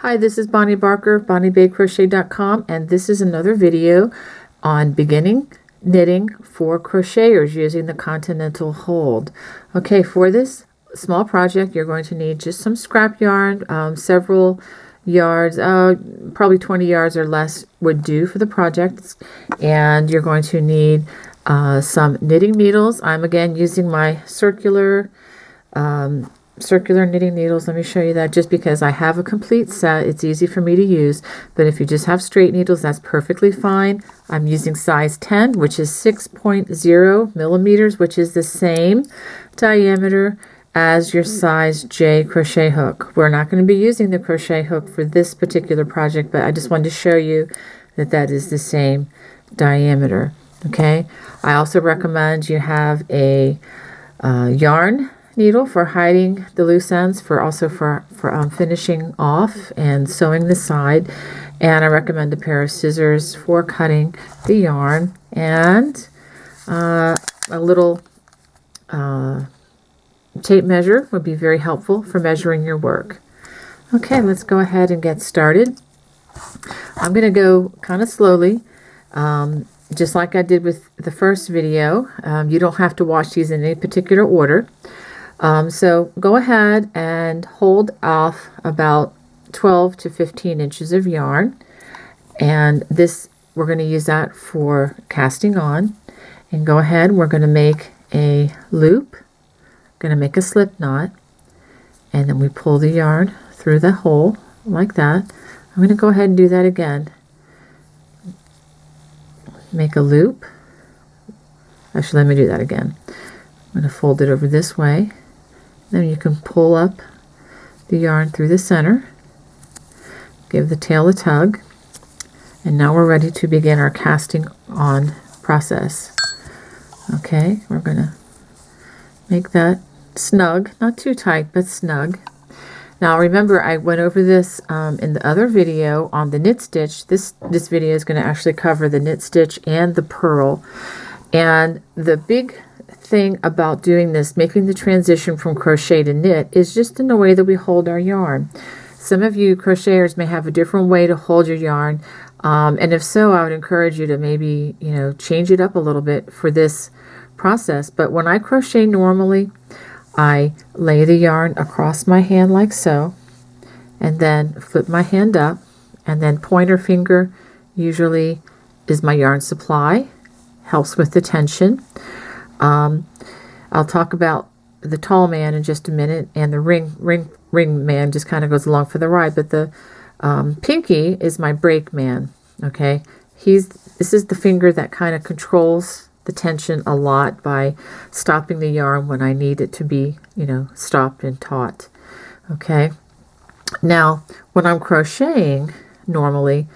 Hi, this is Bonnie Barker, BonnieBayCrochet.com, and this is another video on beginning knitting for crocheters using the Continental hold. Okay, for this small project, you're going to need just some scrap yarn, several yards, probably 20 yards or less would do for the project, and you're going to need some knitting needles. I'm again using my circular knitting needles. Let me show you that, just because I have a complete set. It's easy for me to use, but if you just have straight needles, that's perfectly fine. I'm using size 10, which is 6.0 millimeters, which is the same diameter as your size J crochet hook. We're not going to be using the crochet hook for this particular project, but I just wanted to show you that that is the same diameter. Okay, I also recommend you have a yarn needle for hiding the loose ends, for finishing off and sewing the side, and I recommend a pair of scissors for cutting the yarn, and a little tape measure would be very helpful for measuring your work. Okay, let's go ahead and get started. I'm going to go kind of slowly, just like I did with the first video. You don't have to watch these in any particular order. So go ahead and hold off about 12 to 15 inches of yarn, and this, we're going to use that for casting on. And go ahead, we're going to make a loop, going to make a slip knot, and then we pull the yarn through the hole like that. I'm going to go ahead and do that again. Make a loop. Actually, let me do that again. I'm going to fold it over this way. Then you can pull up the yarn through the center, give the tail a tug, and now we're ready to begin our casting on process. Okay, we're going to make that snug, not too tight, but snug. Now remember, I went over this in the other video on the knit stitch. This video is going to actually cover the knit stitch and the purl. And the big thing about doing this, making the transition from crochet to knit, is just in the way that we hold our yarn. Some of you crocheters may have a different way to hold your yarn, and if so, I would encourage you to maybe, change it up a little bit for this process. But when I crochet normally, I lay the yarn across my hand like so, and then flip my hand up, and then pointer finger usually is my yarn supply, helps with the tension. I'll talk about the tall man in just a minute, and the ring man just kind of goes along for the ride, but the pinky is my brake man. Okay, this is the finger that kind of controls the tension a lot by stopping the yarn when I need it to be, stopped and taut. Okay, now when I'm crocheting normally,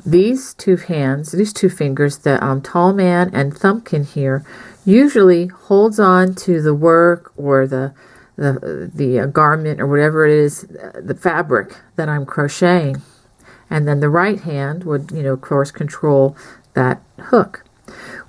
these two fingers, the tall man and thumbkin here, usually holds on to the work or the garment or whatever it is, the fabric that I'm crocheting, and then the right hand would, of course, control that hook.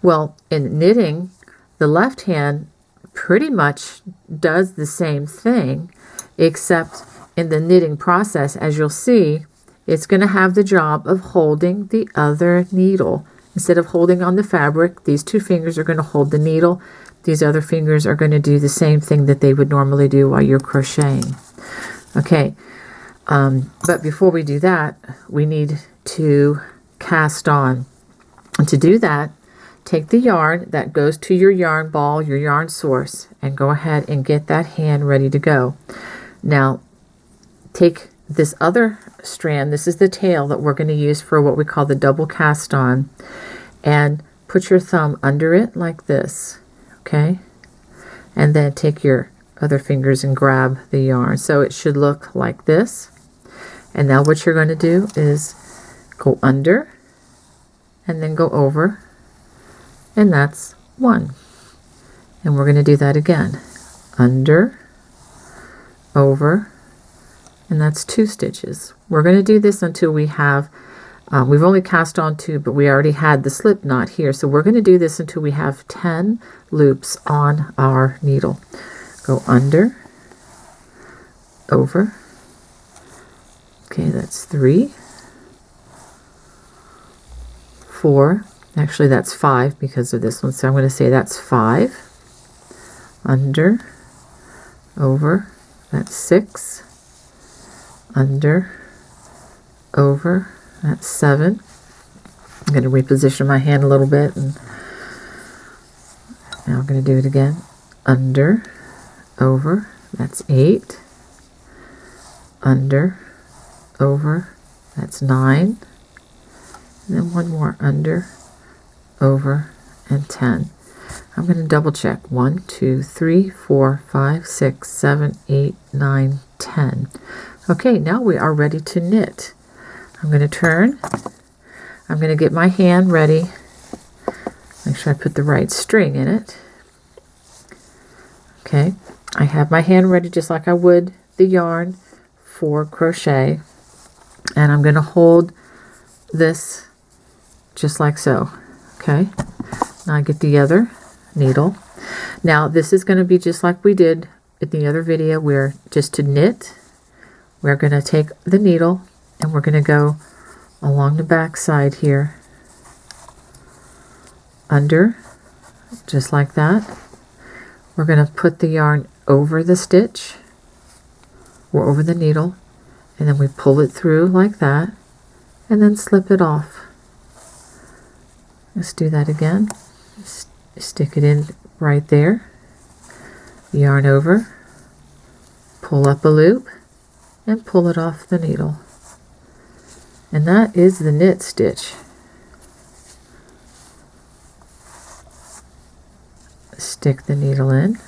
Well, in knitting, the left hand pretty much does the same thing, except in the knitting process, as you'll see, it's going to have the job of holding the other needle. Instead of holding on the fabric, these two fingers are going to hold the needle. These other fingers are going to do the same thing that they would normally do while you're crocheting. Okay, but before we do that, we need to cast on. And to do that, take the yarn that goes to your yarn ball, your yarn source, and go ahead and get that hand ready to go. Now, take this other strand, this is the tail that we're going to use for what we call the double cast on, and put your thumb under it like this, okay? And then take your other fingers and grab the yarn. So it should look like this. And now what you're going to do is go under and then go over, and that's one. And we're going to do that again. Under, over, and that's 2 stitches. We're going to do this until we have, we've only cast on 2, but we already had the slip knot here. So we're going to do this until we have 10 loops on our needle. Go under, over, Okay, that's 3, 4, actually that's 5 because of this one, so I'm going to say that's 5, under, over, that's 6, under, over, that's 7. I'm going to reposition my hand a little bit, and now I'm going to do it again. Under, over, that's 8, under, over, that's 9, and then one more under, over, and 10. I'm going to double check. 1, 2, 3, 4, 5, 6, 7, 8, 9, 10. Okay, now we are ready to knit. I'm going to turn. I'm going to get my hand ready. Make sure I put the right string in it. Okay, I have my hand ready just like I would the yarn for crochet. And I'm going to hold this just like so. Okay, now I get the other needle. Now this is going to be just like we did in the other video, where just to knit, we're going to take the needle and we're going to go along the back side here, under, just like that. We're going to put the yarn over the stitch or over the needle, and then we pull it through like that and then slip it off. Let's do that again. Stick it in right there, yarn over, pull up a loop, and pull it off the needle. And that is the knit stitch. Stick the needle in.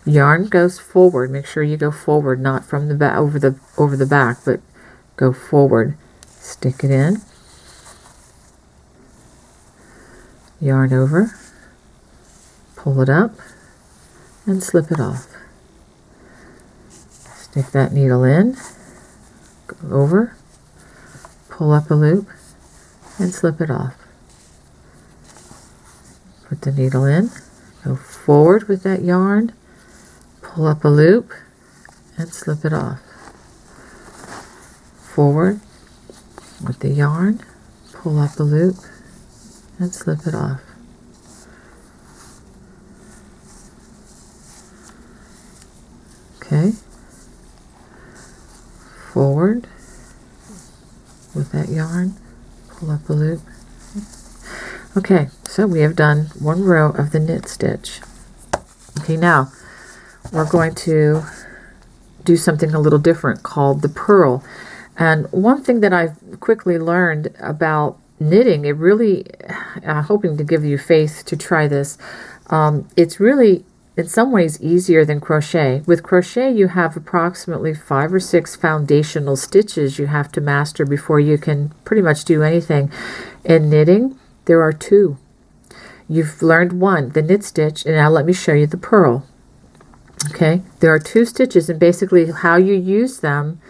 Yarn goes forward. Make sure you go forward, not from the back over the back, but go forward. Stick it in. Yarn over, pull it up, and slip it off. Stick that needle in, go over, pull up a loop, and slip it off. Put the needle in, go forward with that yarn, pull up a loop, and slip it off. Forward with the yarn, pull up a loop, and slip it off. Okay. Forward with that yarn, pull up a loop. Okay, so we have done one row of the knit stitch. Okay, now we're going to do something a little different called the purl. And one thing that I've quickly learned about knitting, it really, hoping to give you faith to try this, it's really in some ways easier than crochet. With crochet you have approximately 5 or 6 foundational stitches you have to master before you can pretty much do anything. In knitting there are 2. You've learned one, the knit stitch, and now let me show you the purl. Okay, there are 2 stitches, and basically how you use them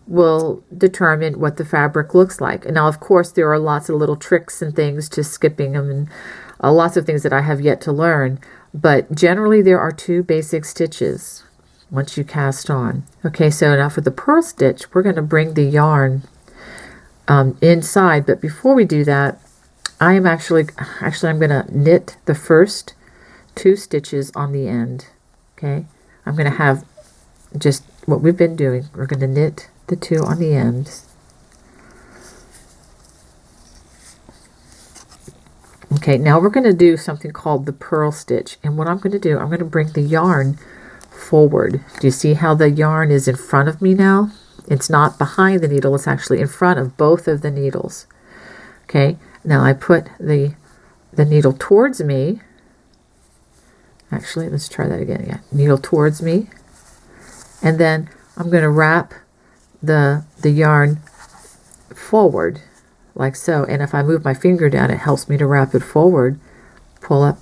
will determine what the fabric looks like. And now of course there are lots of little tricks and things to skipping them, and lots of things that I have yet to learn, but generally there are 2 basic stitches once you cast on. Okay, so now for the purl stitch we're going to bring the yarn inside, but before we do that I am actually I'm going to knit the first 2 stitches on the end. Okay, I'm going to have just what we've been doing. We're going to knit the 2 on the end. Okay, now we're going to do something called the purl stitch, and what I'm going to do, I'm going to bring the yarn forward. Do you see how the yarn is in front of me now? It's not behind the needle, it's actually in front of both of the needles. Okay, now I put the needle towards me. Actually, let's try that again. Yeah, needle towards me, and then I'm going to wrap the yarn forward like so, and if I move my finger down it helps me to wrap it forward, pull up,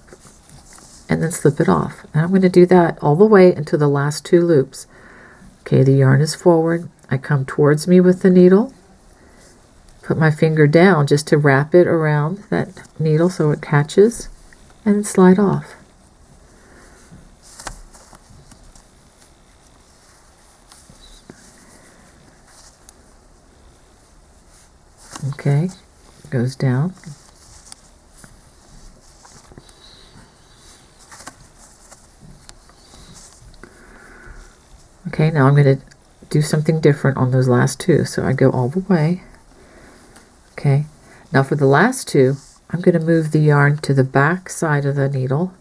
and then slip it off. And I'm going to do that all the way into the last 2 loops. Okay, the yarn is forward, I come towards me with the needle, put my finger down just to wrap it around that needle so it catches, and then slide off. Okay, goes down. Okay, now I'm going to do something different on those last two. So I go all the way. Okay, now for the last two, I'm going to move the yarn to the back side of the needle,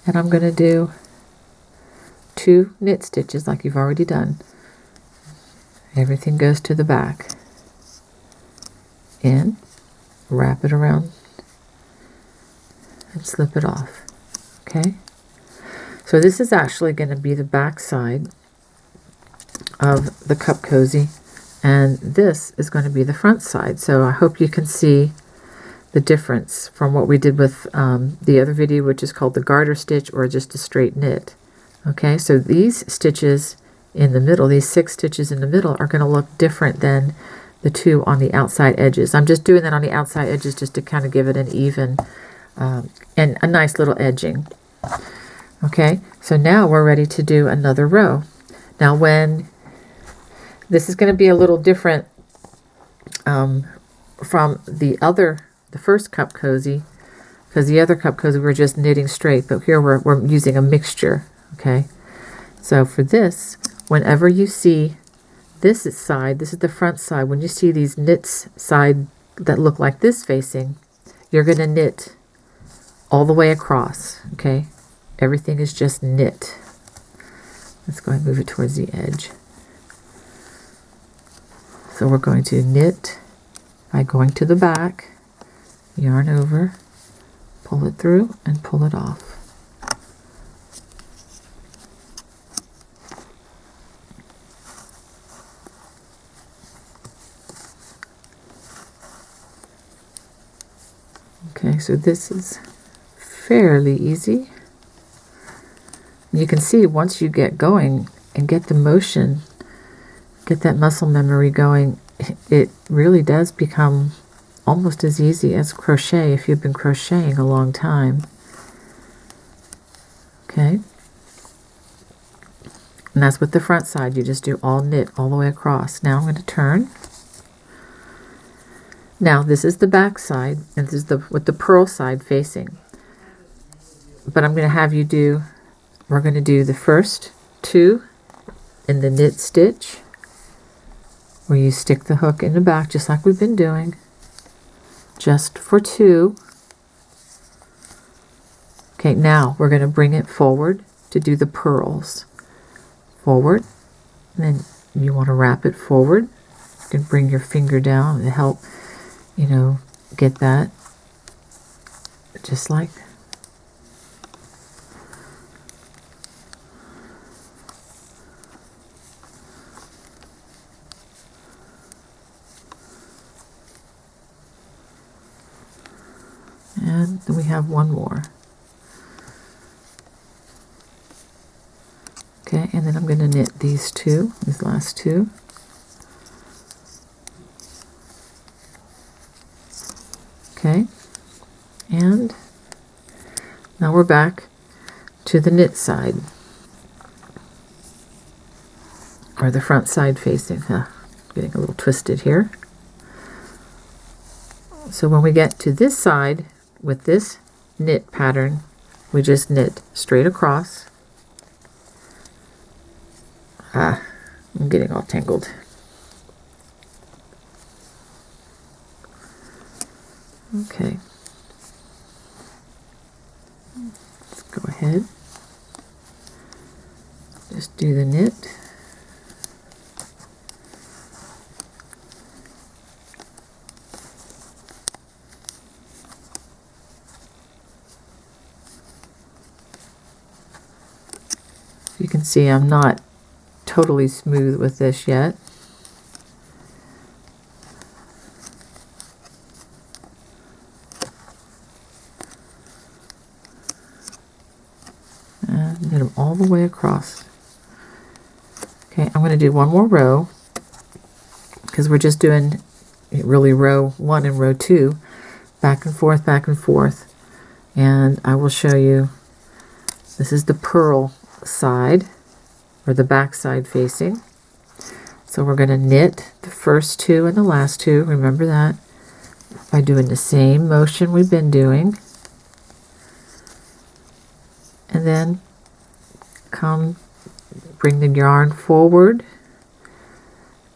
and I'm going to do 2 knit stitches like you've already done. Everything goes to the back. In, wrap it around, and slip it off. Okay, so this is actually going to be the back side of the cup cozy, and this is going to be the front side. So I hope you can see the difference from what we did with the other video, which is called the garter stitch or just a straight knit. Okay, so these stitches in the middle, these 6 stitches in the middle, are going to look different than the 2 on the outside edges. I'm just doing that on the outside edges just to kind of give it an even and a nice little edging. Okay, so now we're ready to do another row. Now when this is going to be a little different from the first cup cozy, because the other cup cozy we're just knitting straight, but here we're using a mixture. Okay, so for this, whenever you see this side, this is the front side, when you see these knits side that look like this facing, you're going to knit all the way across. Okay, everything is just knit. Let's go ahead and move it towards the edge. So we're going to knit by going to the back, yarn over, pull it through, and pull it off. Okay, so this is fairly easy. You can see once you get going and get the motion, get that muscle memory going, it really does become almost as easy as crochet if you've been crocheting a long time. Okay, and that's with the front side. You just do all knit all the way across. Now I'm going to turn. Now this is the back side, and this is with the purl side facing. But I'm going to have you do, we're going to do the first 2 in the knit stitch, where you stick the hook in the back just like we've been doing, just for 2. Okay, now we're going to bring it forward to do the purls. Forward, and then you want to wrap it forward. You can bring your finger down to help, you know, get that just like. And then we have one more. Okay, and then I'm going to knit these last 2. Okay, and now we're back to the knit side, or the front side facing. Getting a little twisted here. So when we get to this side with this knit pattern, we just knit straight across. I'm getting all tangled. Okay, let's go ahead, just do the knit. You can see I'm not totally smooth with this yet. And knit them all the way across. Okay, I'm going to do one more row because we're just doing really row 1 and row 2, back and forth, back and forth. And I will show you, this is the purl side, or the back side facing. So we're going to knit the first two and the last two, remember that, by doing the same motion we've been doing. And then bring the yarn forward,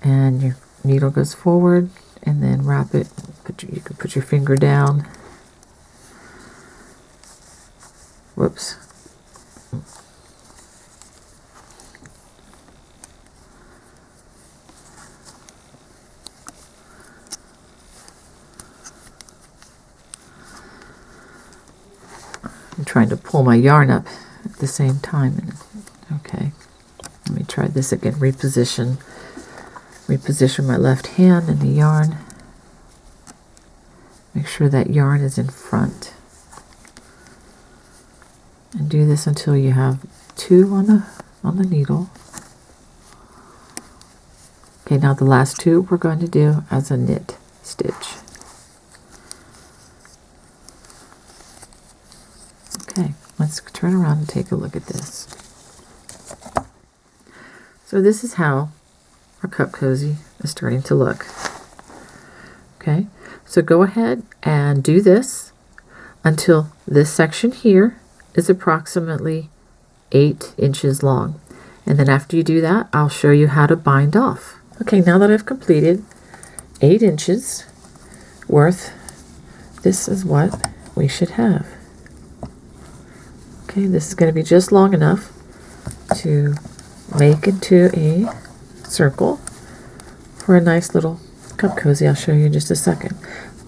and your needle goes forward, and then wrap it. You can put your finger down. Whoops. I'm trying to pull my yarn up at the same time. Okay, let me try this again. Reposition my left hand in the yarn. Make sure that yarn is in front. And do this until you have two on the needle. Okay, now the last two we're going to do as a knit stitch. Okay, let's turn around and take a look at this. So this is how our cup cozy is starting to look. Okay, so go ahead and do this until this section here is approximately 8 inches long. And then after you do that, I'll show you how to bind off. Okay, now that I've completed 8 inches worth, this is what we should have. Okay, this is going to be just long enough to make into a circle for a nice little cup cozy. I'll show you in just a second.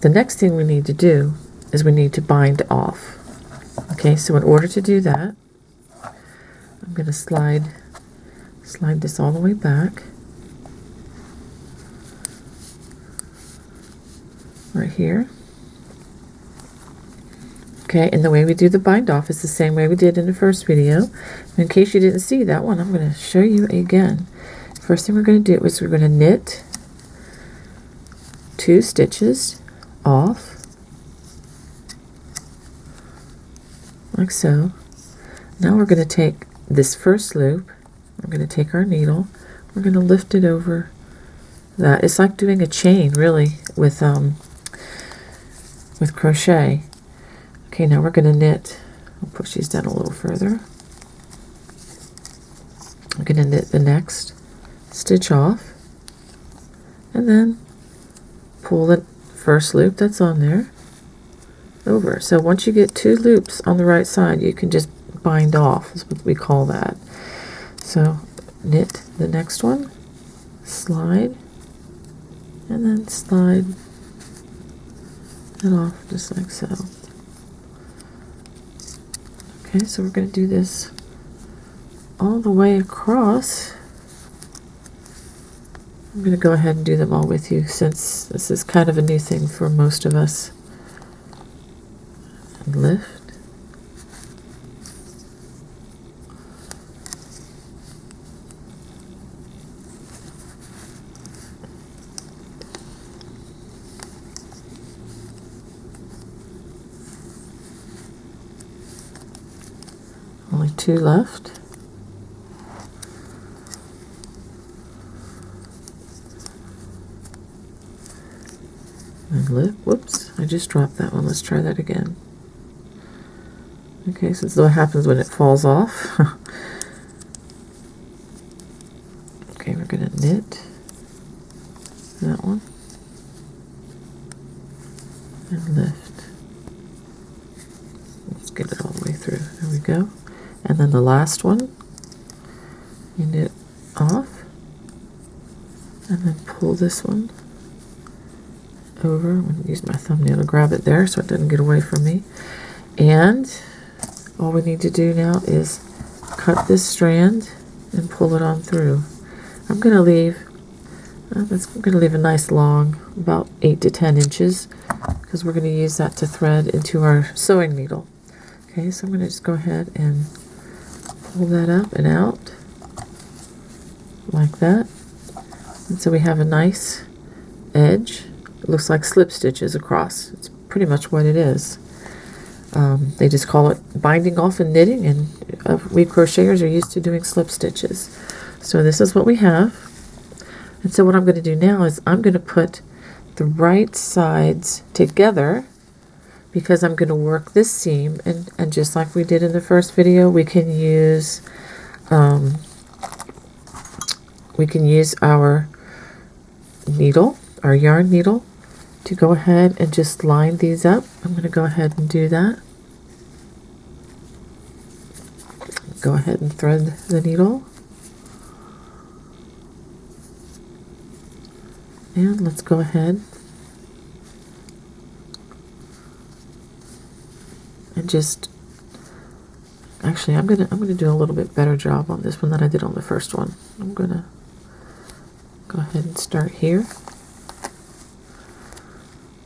The next thing we need to do is we need to bind off. Okay, so in order to do that, I'm going to slide this all the way back. Right here. Okay, and the way we do the bind off is the same way we did in the first video. In case you didn't see that one, I'm going to show you again. First thing we're going to do is we're going to knit 2 stitches off, like so. Now we're going to take this first loop, we're going to take our needle, we're going to lift it over that. It's like doing a chain, really, with crochet. Okay, now we're going to knit. I'll push these down a little further. I'm going to knit the next stitch off, and then pull the first loop that's on there over. So once you get 2 loops on the right side, you can just bind off, is what we call that. So knit the next one, slide, and then slide it off just like so. Okay, so we're going to do this all the way across. I'm going to go ahead and do them all with you, since this is kind of a new thing for most of us. And lift. Only 2 left. And lift. Whoops, I just dropped that one. Let's try that again. Okay, so this is what happens when it falls off. Okay, we're going to knit that one and lift. Let's get it all the way through. There we go. And then the last one, you knit off, and then pull this one over. I'm going to use my thumbnail to grab it there so it doesn't get away from me. And all we need to do now is cut this strand and pull it on through. I'm going to leave a nice long, about 8 to 10 inches, because we're going to use that to thread into our sewing needle. Okay, so I'm going to just go ahead and pull that up and out like that. And so we have a nice edge. It looks like slip stitches across. It's pretty much what it is. They just call it binding off and knitting, and we crocheters are used to doing slip stitches. So this is what we have. And so what I'm going to do now is I'm going to put the right sides together, because I'm going to work this seam, and just like we did in the first video, we can use our needle, our yarn needle, to go ahead and just line these up. I'm going to go ahead and do that. Go ahead and thread the needle. And let's go ahead and just, actually I'm gonna do a little bit better job on this one than I did on the first one. I'm gonna go ahead and start here,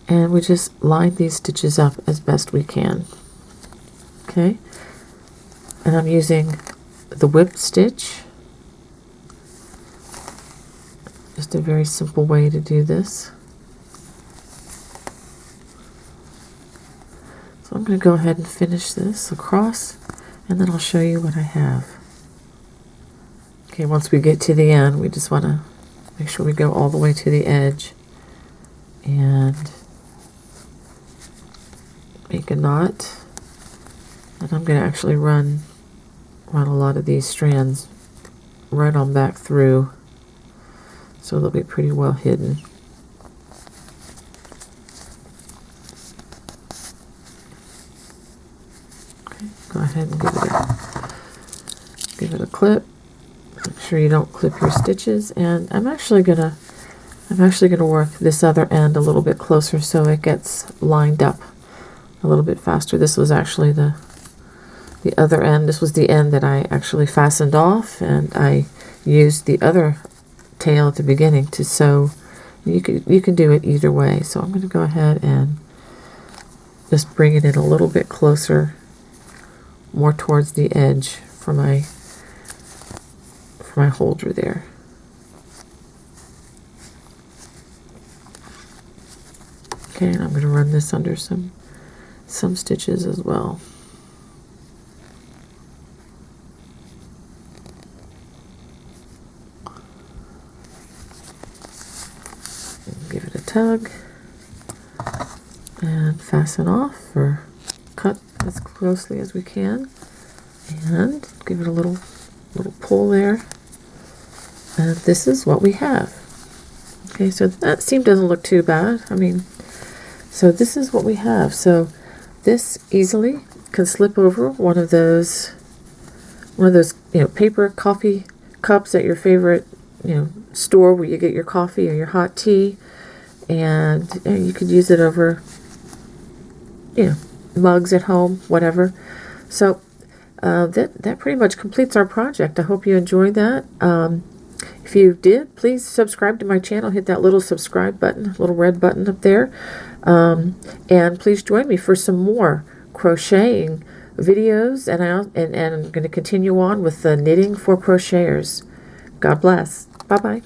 and we just line these stitches up as best we can. Okay, and I'm using the whip stitch. Just a very simple way to do this. So I'm going to go ahead and finish this across, and then I'll show you what I have. Okay, once we get to the end, we just want to make sure we go all the way to the edge and make a knot. And I'm going to actually run a lot of these strands right on back through, so they'll be pretty well hidden. Okay, go ahead and give it a clip. Make sure you don't clip your stitches. And I'm actually gonna work this other end a little bit closer so it gets lined up a little bit faster. This was actually the other end. This was the end that I actually fastened off, and I used the other tail at the beginning to sew. You can do it either way. So I'm going to go ahead and just bring it in a little bit closer, more towards the edge for my holder there. Okay, and I'm going to run this under some stitches as well. Give it a tug and fasten off, or cut as closely as we can, and give it a little pull there. And this is what we have. Okay, so that seam doesn't look too bad. I mean, so this is what we have. So this easily can slip over one of those paper coffee cups at your favorite store where you get your coffee or your hot tea. And you could use it over mugs at home, whatever. So that pretty much completes our project. I hope you enjoyed that. If you did, please subscribe to my channel. Hit that little subscribe button, little red button up there. And please join me for some more crocheting videos. And I'm going to continue on with the knitting for crocheters. God bless. Bye-bye.